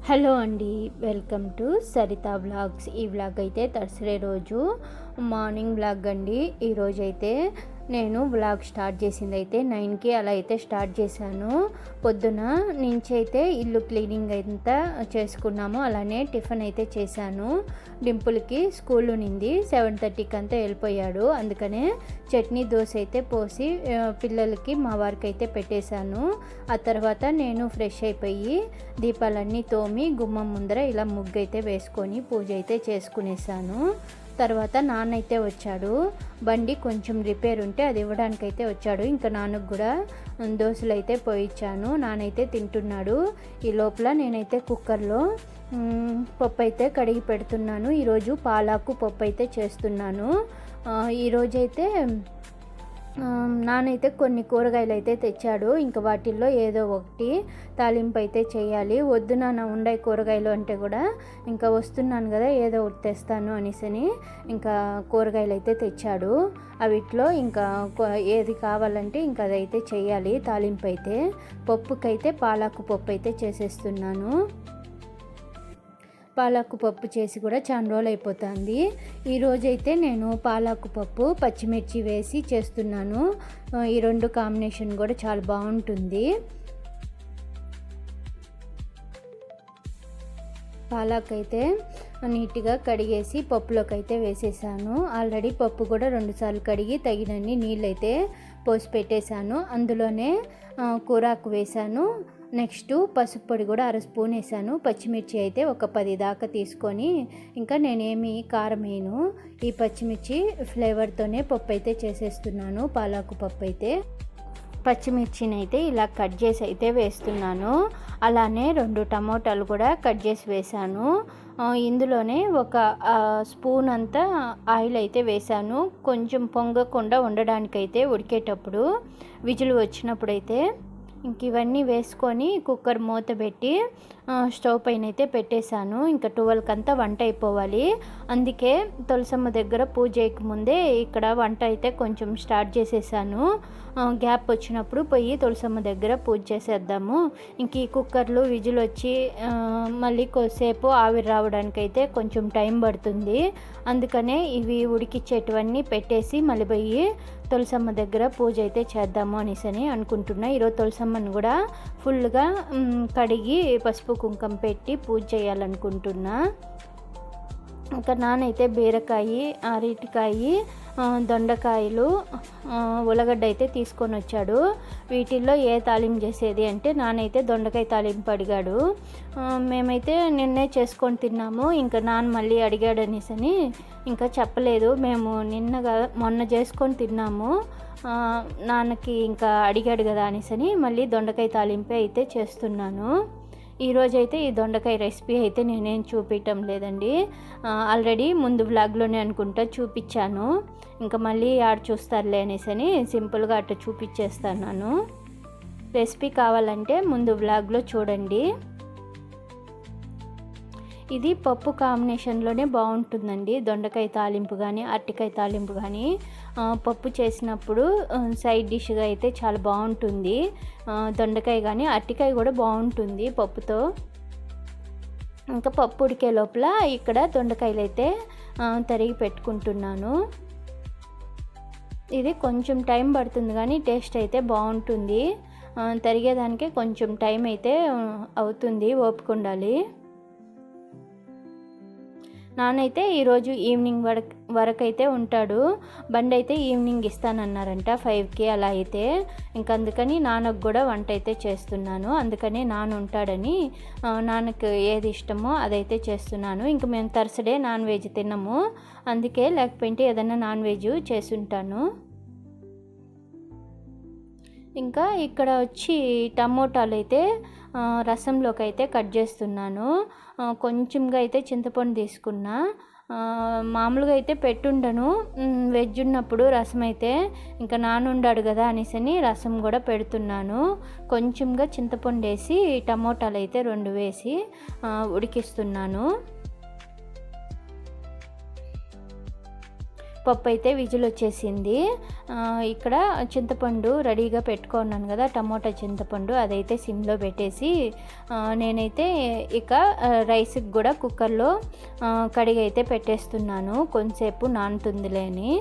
Hello అండి, welcome to Saritha vlogs. ఈ vlog అయితే థర్స్డే రోజు మార్నింగ్ వ్లాగ్ అండి. ఈరోజు అయితే నేను వ్లాగ్ స్టార్ట్ చేసింది అయితే 9కి అలా అయితే స్టార్ట్ చేశాను. పొద్దున నుంచి అయితే ఇల్లు క్లీనింగ్ అంతా చేసుకున్నాము. అలానే టిఫిన్ అయితే చేశాను. డింపుల్కి స్కూల్ ఉన్నింది, 7:30కి అంతా వెళ్ళిపోయాడు. అందుకనే చట్నీ దోశ అయితే పోసి పిల్లలకి మా వారికి అయితే పెట్టేశాను. ఆ తర్వాత నేను ఫ్రెష్ అయిపోయి దీపాలన్నీ తోమి గుమ్మం ముందర ఇలా ముగ్గు అయితే వేసుకొని పూజ అయితే చేసుకునేసాను. తర్వాత నాన్న అయితే వచ్చాడు. బండి కొంచెం రిపేర్ ఉంటే అది ఇవ్వడానికి అయితే వచ్చాడు. ఇంకా నాన్నకు కూడా దోశలు అయితే పోయిచ్చాను. నాన్నైతే తింటున్నాడు. ఈ లోపల నేనైతే కుక్కర్లో పప్పు అయితే కడిగి పెడుతున్నాను. ఈరోజు పాలాకు పప్పు అయితే చేస్తున్నాను. ఈరోజైతే నానైతే కొన్ని కూరగాయలు అయితే తెచ్చాడు. ఇంకా వాటిల్లో ఏదో ఒకటి తాలింపు అయితే చేయాలి. వద్దు నాన్న ఉండే కూరగాయలు అంటే కూడా ఇంకా వస్తున్నాను కదా ఏదో ఒకటి తెస్తాను అనేసి ఇంకా కూరగాయలు అయితే తెచ్చాడు. అవిట్లో ఇంకా ఏది కావాలంటే ఇంకా అదైతే చేయాలి. తాలింపు అయితే పప్పుకైతే పాలాకు పప్పు అయితే చేసేస్తున్నాను. పాలాకు పప్పు చేసి కూడా చాలా రోజులు అయిపోతుంది. ఈరోజైతే నేను పాలాకు పప్పు పచ్చిమిర్చి వేసి చేస్తున్నాను. ఈ రెండు కాంబినేషన్ కూడా చాలా బాగుంటుంది. పాలాకు అయితే నీట్గా కడిగేసి పప్పులోకి అయితే వేసేసాను. ఆల్రెడీ పప్పు కూడా 2 సార్లు కడిగి తగినన్ని నీళ్ళు అయితే పోసి పెట్టేశాను. అందులోనే కూరాకు వేసాను. నెక్స్ట్ పసుపు పొడి కూడా 1/2 స్పూన్ వేసాను. పచ్చిమిర్చి అయితే ఒక 10 దాకా తీసుకొని, ఇంకా నేనేమి కారం వేయను. ఈ పచ్చిమిర్చి ఫ్లేవర్తోనే పప్పు అయితే చేసేస్తున్నాను. పాలాకు పప్పు అయితే పచ్చిమిర్చిని అయితే ఇలా కట్ చేసి అయితే వేస్తున్నాను. అలానే 2 టమోటాలు కూడా కట్ చేసి వేసాను. ఇందులోనే ఒక స్పూన్ అంతా ఆయిల్ అయితే వేసాను. కొంచెం పొంగకుండా ఉండడానికైతే ఉడికేటప్పుడు విజిల్ వచ్చినప్పుడైతే ఇంక ఇవన్నీ వేసుకొని కుక్కర్ మూత పెట్టి స్టవ్ పైన అయితే పెట్టేశాను. ఇంకా 12కి అంతా వంట అయిపోవాలి. అందుకే తులసమ్మ దగ్గర పూజ చేయకముందే ఇక్కడ వంట అయితే కొంచెం స్టార్ట్ చేసేసాను. గ్యాప్ వచ్చినప్పుడు పోయి తులసమ్మ దగ్గర పూజ చేసేద్దాము. ఇంక ఈ కుక్కర్లు విజిల్ వచ్చి మళ్ళీ కొద్దిసేపు ఆవిరి రావడానికైతే కొంచెం టైం పడుతుంది. అందుకనే ఇవి ఉడికిచ్చేటివన్నీ పెట్టేసి మళ్ళీ పోయి తులసమ్మ దగ్గర పూజ అయితే చేద్దాము అనేసి అనుకుంటున్నా. ఈరోజు తులసమ్మను కూడా ఫుల్గా కడిగి పసుపు కుంకుమ పెట్టి పూజ చేయాలనుకుంటున్నా. ఇంకా నానైతే బీరకాయ, అరటికాయ, దొండకాయలు, ఉల్లగడ్డ అయితే తీసుకొని వచ్చాడు. వీటిల్లో ఏ తాలింపు చేసేది అంటే నానైతే దొండకాయ తాలింపు అడిగాడు. మేమైతే నిన్నే చేసుకొని తిన్నాము. ఇంకా నాన్న మళ్ళీ అడిగాడు అనేసి ఇంకా చెప్పలేదు. మేము మొన్న చేసుకొని తిన్నాము. నాన్నకి ఇంకా అడిగాడు కదా అనేసి మళ్ళీ దొండకాయ తాలింపే అయితే చేస్తున్నాను. ఈరోజైతే ఈ దొండకాయ రెసిపీ అయితే నేనేం చూపించటం లేదండి. ఆల్రెడీ ముందు వ్లాగ్లోనే అనుకుంటా చూపించాను. ఇంకా మళ్ళీ యాడ్ చూస్తారులే అనేసి సింపుల్గా అట్లా చూపించేస్తాను. రెసిపీ కావాలంటే ముందు వ్లాగ్లో చూడండి. ఇది పప్పు కాంబినేషన్లోనే బాగుంటుందండి. దొండకాయ తాలింపు కానీ అరటికాయ తాలింపు కానీ పప్పు చేసినప్పుడు సైడ్ డిష్గా అయితే చాలా బాగుంటుంది. దొండకాయ కానీ అరటికాయ కూడా బాగుంటుంది పప్పుతో. ఇంకా పప్పు ఉడికే లోపల ఇక్కడ దొండకాయలు అయితే తరిగి పెట్టుకుంటున్నాను. ఇది కొంచెం టైం పడుతుంది కానీ టేస్ట్ అయితే బాగుంటుంది. తరిగేదానికి కొంచెం టైం అయితే అవుతుంది, ఓపిక ఉండాలి. నాన్నైతే ఈరోజు ఈవినింగ్ వరకు అయితే ఉంటాడు. బండి అయితే ఈవినింగ్ ఇస్తానన్నారంట 5కి అలా అయితే. ఇంక అందుకని నాన్నకు కూడా వంట అయితే చేస్తున్నాను. అందుకని నాన్న ఉంటాడని నాన్నకు ఏది ఇష్టమో అదైతే చేస్తున్నాను. ఇంక మేము థర్స్డే నాన్ వెజ్ తిన్నాము. అందుకే లేకపోతే ఏదైనా నాన్ వెజ్ చేసుంటాను. ఇంకా ఇక్కడ వచ్చి టమోటాలు అయితే రసంలోకి అయితే కట్ చేస్తున్నాను. కొంచెంగా అయితే చింతపండు తీసుకున్నా. మామూలుగా అయితే పెట్టుండను వెజ్ ఉన్నప్పుడు రసం అయితే. ఇంకా నానుండాడు కదా అనేసి రసం కూడా పెడుతున్నాను. కొంచెంగా చింతపండు వేసి టమోటాలు అయితే 2 వేసి ఉడికిస్తున్నాను. పప్పు అయితే విజిల్ వచ్చేసింది. ఇక్కడ చింతపండు రెడీగా పెట్టుకున్నాను కదా, టమోటా చింతపండు అదైతే సిమ్లో పెట్టేసి నేనైతే ఇక రైస్కి కూడా కుక్కర్లో కడిగి అయితే పెట్టేస్తున్నాను, కొంచెంసేపు నానుతుందిలే అని.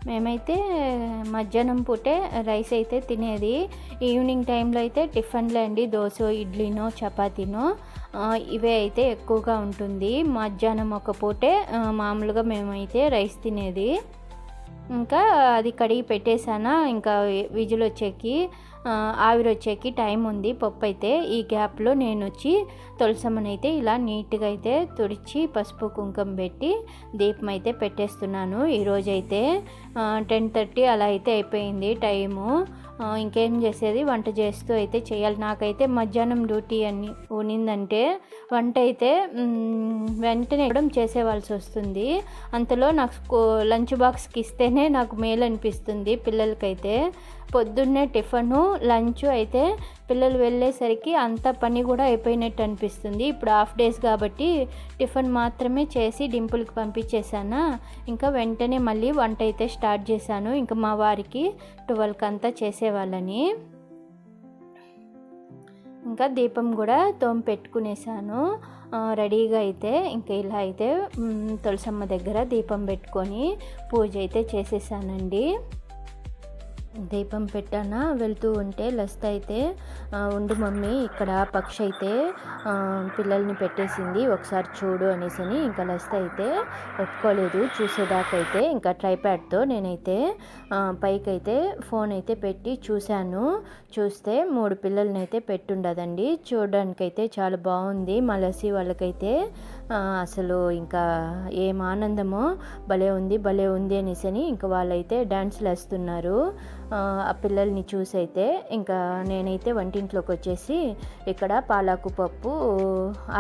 మేమైతే మధ్యాహ్నం పూటే రైస్ అయితే తినేది. ఈవినింగ్ టైంలో అయితే టిఫిన్లో అండి, దోశ, ఇడ్లీనో, చపాతీనో ఇవే అయితే ఎక్కువగా ఉంటుంది. మధ్యాహ్నం ఒక పూటే మామూలుగా మేమైతే రైస్ తినేది. ఇంకా అది కడిగి పెట్టేసానా, ఇంకా విజిల్ వచ్చేకి ఆవిరి వచ్చేకి టైం ఉంది పప్పు అయితే. ఈ గ్యాప్లో నేను వచ్చి తులసమ్మనైతే ఇలా నీట్గా అయితే తుడిచి పసుపు కుంకుమ పెట్టి దీపం అయితే పెట్టేస్తున్నాను. ఈరోజైతే 10:30 అలా అయితే అయిపోయింది టైము. ఇంకేం చేసేది, వంట చేస్తూ అయితే చేయాలి. నాకైతే మధ్యాహ్నం డ్యూటీ అని ఉన్నిందంటే వంట అయితే వెంటనే చేసేవాల్సి వస్తుంది. అంతలో నాకు లంచ్ బాక్స్కి ఇస్తేనే నాకు మేలు అనిపిస్తుంది. పిల్లలకైతే పొద్దున్నే టిఫను, లంచ్ అయితే పిల్లలు వెళ్ళేసరికి అంత పని కూడా అయిపోయినట్టు అనిపిస్తుంది. ఇప్పుడు హాఫ్ డేస్ కాబట్టి టిఫిన్ మాత్రమే చేసి డింపుల్కి పంపించేసాను. ఇంకా వెంటనే మళ్ళీ వంట అయితే స్టార్ట్ చేశాను, ఇంకా మా వారికి 12కి అంతా చేసేవాళ్ళని. ఇంకా దీపం కూడా పెట్టుకునేసాను రెడీగా అయితే. ఇంకా ఇలా అయితే తులసమ్మ దగ్గర దీపం పెట్టుకొని పూజ అయితే చేసేసానండి. దీపం పెట్టానా, వెళ్తూ ఉంటే లస్త అయితే ఉండు మమ్మీ, ఇక్కడ పక్షి అయితే పిల్లల్ని పెట్టేసింది, ఒకసారి చూడు అనేసి. ఇంకా లస్త అయితే ఒప్పుకోలేదు చూసేదాకైతే. ఇంకా ట్రైప్యాడ్తో నేనైతే పైకైతే ఫోన్ అయితే పెట్టి చూశాను. చూస్తే 3 పిల్లల్ని అయితే పెట్టుండదండి. చూడడానికైతే చాలా బాగుంది. మా లస్సీ వాళ్ళకైతే అసలు ఇంకా ఏం ఆనందమో, భలే ఉంది అనేసి ఇంకా వాళ్ళైతే డ్యాన్స్లు వేస్తున్నారు. ఆ పిల్లల్ని చూసైతే ఇంకా నేనైతే వంటింట్లోకి వచ్చేసి ఇక్కడ పాలాకు పప్పు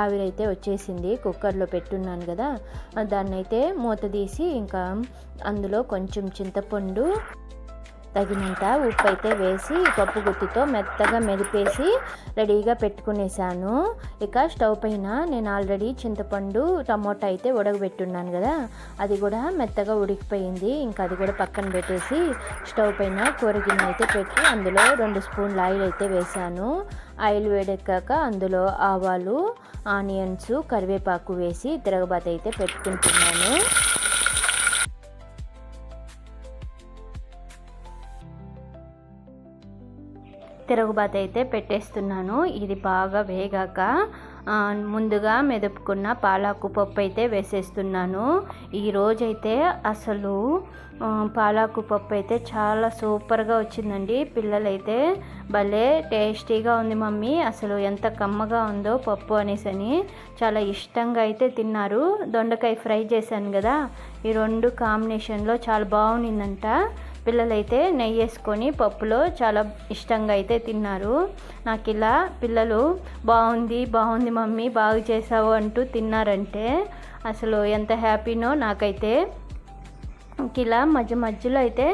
ఆవిరైతే వచ్చేసింది, కుక్కర్లో పెట్టున్నాను కదా, దాన్ని అయితే మూత తీసి ఇంకా అందులో కొంచెం చింతపండు, తగినంత ఉప్పు అయితే వేసి పప్పు గుత్తితో మెత్తగా మెదిపేసి రెడీగా పెట్టుకునేసాను. ఇక స్టవ్ పైన నేను ఆల్రెడీ చింతపండు, టమోటా అయితే ఉడకబెట్టున్నాను కదా, అది కూడా మెత్తగా ఉడికిపోయింది. ఇంకా అది కూడా పక్కన పెట్టేసి స్టవ్ పైన కూర గిన్నె అయితే పెట్టి అందులో 2 స్పూన్ల ఆయిల్ అయితే వేసాను. ఆయిల్ వేడెక్కాక అందులో ఆవాలు, ఆనియన్స్, కరివేపాకు వేసి తిరగబాత అయితే పెట్టుకుంటున్నాను. తిరుగుబాత అయితే పెట్టేస్తున్నాను. ఇది బాగా వేగాక ముందుగా మెదుపుకున్న పాలాకు పప్పు అయితే వేసేస్తున్నాను. ఈరోజైతే అసలు పాలాకు పప్పు అయితే చాలా సూపర్గా వచ్చిందండి. పిల్లలైతే భలే టేస్టీగా ఉంది మమ్మీ, అసలు ఎంత కమ్మగా ఉందో పప్పు అనేసి చాలా ఇష్టంగా అయితే తిన్నారు. దొండకాయ ఫ్రై చేశాను కదా, ఈ 2 కాంబినేషన్లో చాలా బాగుండిందంట. పిల్లలైతే నెయ్యి వేసుకొని పప్పులో చాలా ఇష్టంగా అయితే తిన్నారు. నాకు ఇలా పిల్లలు బాగుంది మమ్మీ, బాగా చేసావు అంటూ తిన్నారంటే అసలు ఎంత హ్యాపీనో నాకైతే. ఇలా మధ్యలో అయితే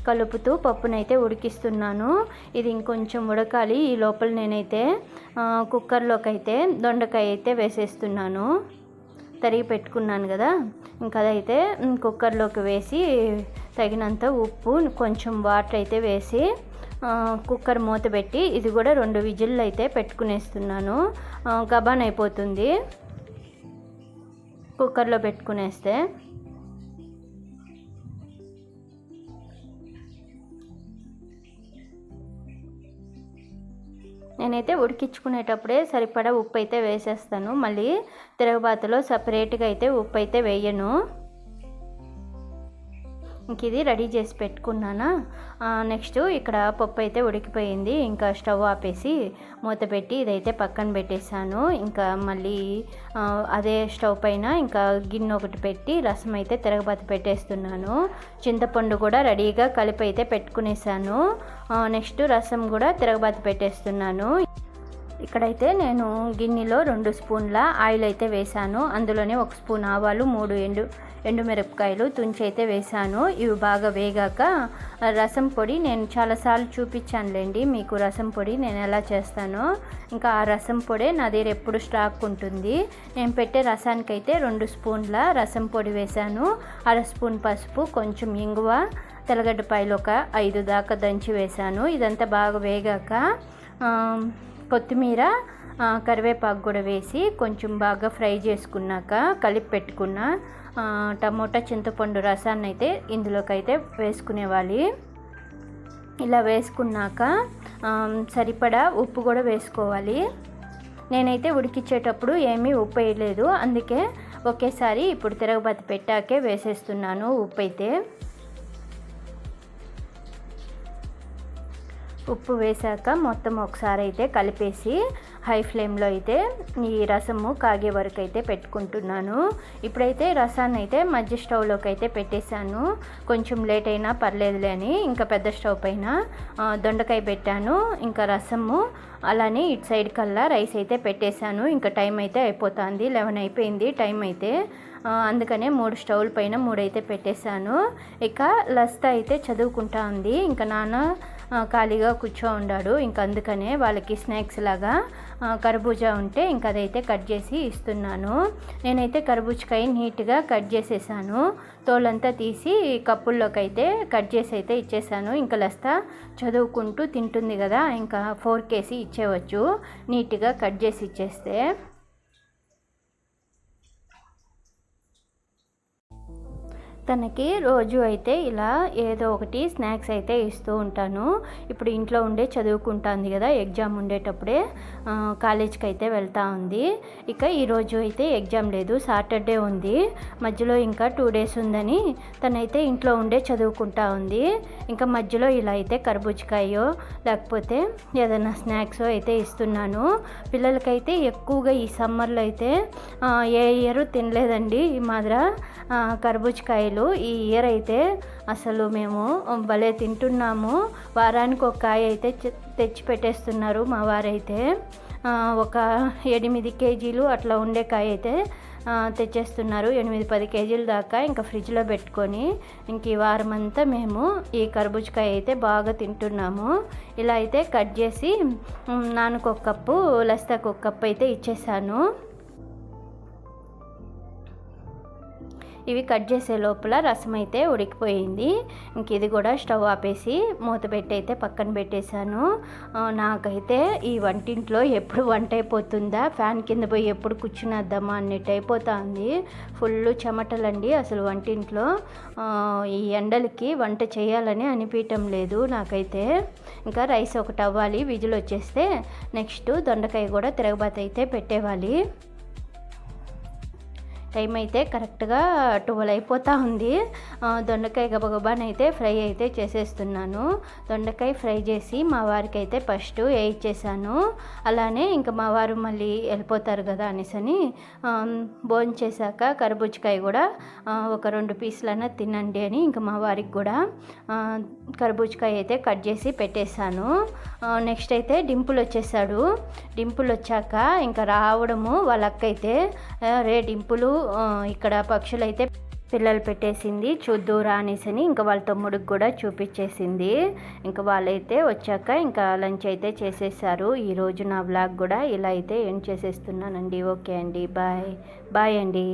కలుపుతూ పప్పునైతే ఉడికిస్తున్నాను. ఇది ఇంకొంచెం ఉడకాలి. ఈ లోపల నేనైతే కుక్కర్లోకి అయితే దొండకాయ అయితే వేసేస్తున్నాను. తరిగి పెట్టుకున్నాను కదా, ఇంకా అదైతే కుక్కర్లోకి వేసి తగినంత ఉప్పు, కొంచెం వాటర్ అయితే వేసి కుక్కర్ మూత పెట్టి ఇది కూడా 2 విజిల్లు అయితే పెట్టుకునేస్తున్నాను. గబాన్ అయిపోతుంది కుక్కర్లో పెట్టుకునేస్తే. నేనైతే ఉడికించుకునేటప్పుడే సరిపడా ఉప్పు అయితే వేసేస్తాను. మళ్ళీ తిరగబాతలో సపరేట్గా అయితే ఉప్పు అయితే వేయను. ఇంక ఇది రెడీ చేసి పెట్టుకున్నానా. నెక్స్ట్ ఇక్కడ పప్పు అయితే ఉడికిపోయింది. ఇంకా స్టవ్ ఆపేసి మూత పెట్టి ఇదైతే పక్కన పెట్టేశాను. ఇంకా మళ్ళీ అదే స్టవ్ పైన ఇంకా గిన్నె ఒకటి పెట్టి రసం అయితే తిరగబాత పెట్టేస్తున్నాను. చింతపండు కూడా రెడీగా కలిపి అయితే పెట్టుకునేసాను. నెక్స్ట్ రసం కూడా తిరగబాత పెట్టేస్తున్నాను. ఇక్కడైతే నేను గిన్నెలో 2 స్పూన్ల ఆయిల్ అయితే వేశాను. అందులోనే 1 స్పూన్ ఆవాలు, 3 ఎండుమిరపకాయలు తుంచి అయితే వేశాను. ఇవి బాగా వేగాక రసం పొడి నేను చాలాసార్లు చూపించానులేండి మీకు రసం పొడి నేను ఎలా చేస్తానో. ఇంకా ఆ రసం పొడే నా దగ్గర ఎప్పుడు స్టాక్ ఉంటుంది. నేను పెట్టే రసానికైతే 2 స్పూన్ల రసం పొడి వేశాను. 1/2 స్పూన్ పసుపు, కొంచెం ఇంగువ, తెల్లగడ్డపాయలు ఒక 5 దాకా దంచి వేశాను. ఇదంతా బాగా వేగాక కొత్తిమీర, కరివేపాకు కూడా వేసి కొంచెం బాగా ఫ్రై చేసుకున్నాక కలిపి పెట్టుకున్న టమోటా చింతపండు రసాన్ని అయితే ఇందులోకి అయితే వేసుకునేవాలి. ఇలా వేసుకున్నాక సరిపడా ఉప్పు కూడా వేసుకోవాలి. నేనైతే ఉడికించేటప్పుడు ఏమీ ఉప్పు వేయలేదు, అందుకే ఒకేసారి ఇప్పుడు తిరగబతి పెట్టాకే వేసేస్తున్నాను ఉప్పు అయితే. ఉప్పు వేసాక మొత్తం ఒకసారి అయితే కలిపేసి హై ఫ్లేమ్లో అయితే ఈ రసము కాగే వరకు అయితే పెట్టుకుంటున్నాను. ఇప్పుడైతే రసాన్ని అయితే మధ్య స్టవ్లోకి అయితే పెట్టేశాను. కొంచెం లేట్ అయినా పర్లేదులే అని ఇంకా పెద్ద స్టవ్ పైన దొండకాయ పెట్టాను. ఇంకా రసము అలానే ఇటు సైడ్ కల్లా రైస్ అయితే పెట్టేశాను. ఇంకా టైం అయితే అయిపోతుంది, 11 అయిపోయింది టైం అయితే. అందుకనే 3 స్టవ్ల పైన 3 అయితే పెట్టేశాను. ఇక లస్త అయితే చదువుకుంటా ఉంది. ఇంకా నాన్న ఖాళీగా కూర్చో ఉన్నాడు. ఇంకా అందుకనే వాళ్ళకి స్నాక్స్ లాగా కర్బూజా ఉంటే ఇంకా అదైతే కట్ చేసి ఇస్తున్నాను. నేనైతే కర్బూజకాయ నీట్గా కట్ చేసేసాను. తోలంతా తీసి కప్పుల్లోకి అయితే కట్ చేసి అయితే ఇచ్చేసాను. ఇంకా లస్తా చదువుకుంటూ తింటుంది కదా, ఇంకా 4 కేసి ఇచ్చేవచ్చు నీట్గా కట్ చేసి ఇచ్చేస్తే. తనకి రోజు అయితే ఇలా ఏదో ఒకటి స్నాక్స్ అయితే ఇస్తూ ఉంటాను. ఇప్పుడు ఇంట్లో ఉండే చదువుకుంటుంది కదా, ఎగ్జామ్ ఉండేటప్పుడే కాలేజ్కి అయితే వెళ్తూ ఉంది. ఇక ఈరోజు అయితే ఎగ్జామ్ లేదు, సాటర్డే ఉంది. మధ్యలో ఇంకా 2 డేస్ ఉందని తనైతే ఇంట్లో ఉండే చదువుకుంటా ఉంది. ఇంకా మధ్యలో ఇలా అయితే కర్బూజకాయో లేకపోతే ఏదైనా స్నాక్స్ అయితే ఇస్తున్నాను. పిల్లలకైతే ఎక్కువగా ఈ సమ్మర్లో అయితే ఏ ఇయర్ తినలేదండి ఈ మాదిర కర్బూజకాయలు. ఈ ఇయర్ అయితే అసలు మేము భలే తింటున్నాము. వారానికి ఒక కాయ అయితే తెచ్చి పెట్టేస్తున్నారు మా వారైతే. ఒక 8 కేజీలు అట్లా ఉండే కాయ అయితే తెచ్చేస్తున్నారు. 8-10 కేజీల దాకా ఇంకా ఫ్రిడ్జ్లో పెట్టుకొని ఇంక ఈ వారం అంతా మేము ఈ కర్బూజకాయ అయితే బాగా తింటున్నాము. ఇలా అయితే కట్ చేసి నాన్నకు 1 కప్పు, లస్తాకు 1 కప్పు అయితే ఇచ్చేసాను. ఇవి కట్ చేసే లోపల రసం అయితే ఉడికిపోయింది. ఇంక ఇది కూడా స్టవ్ ఆపేసి మూత పెట్టి అయితే పక్కన పెట్టేశాను. నాకైతే ఈ వంటింట్లో ఎప్పుడు వంట అయిపోతుందా, ఫ్యాన్ కింద పోయి ఎప్పుడు కూర్చునేద్దామా అన్నట్టు అయిపోతుంది. ఫుల్ చెమటలండి అసలు వంటింట్లో. ఈ ఎండలకి వంట చేయాలని అనిపించటం లేదు నాకైతే. ఇంకా రైస్ ఒకటి అవ్వాలి, విజిల్ వచ్చేస్తే నెక్స్ట్ దొండకాయ కూడా తిరగబాత అయితే పెట్టేవాలి. టైం అయితే కరెక్ట్గా 12 అయిపోతూ ఉంది. దొండకాయ గబగబానైతే ఫ్రై అయితే చేసేస్తున్నాను. దొండకాయ ఫ్రై చేసి మా వారికి అయితే ఫస్ట్ వేయించేసాను. అలానే ఇంకా మా వారు మళ్ళీ వెళ్ళిపోతారు కదా అనేసని భోంచేశాక కర్బూజకాయ కూడా ఒక 2 పీసులైనా తినండి అని ఇంకా మా వారికి కూడా కర్బూజకాయ అయితే కట్ చేసి పెట్టేశాను. నెక్స్ట్ అయితే డింపుల్ వచ్చేసాడు. డింపుల్ వచ్చాక ఇంకా రావడము వాళ్ళ అక్క అయితే రే డింపులు ఇక్కడ పక్షులు అయితే పిల్లలు పెట్టేసింది చూద్దురా అనేసని ఇంకా వాళ్ళ తమ్ముడికి కూడా చూపించేసింది. ఇంకా వాళ్ళైతే వచ్చాక ఇంకా లంచ్ అయితే చేసేసారు. ఈరోజు నా వ్లాగ్ కూడా ఇలా అయితే ఎండ్ చేసేస్తున్నానండి. ఓకే అండి, బాయ్ అండి.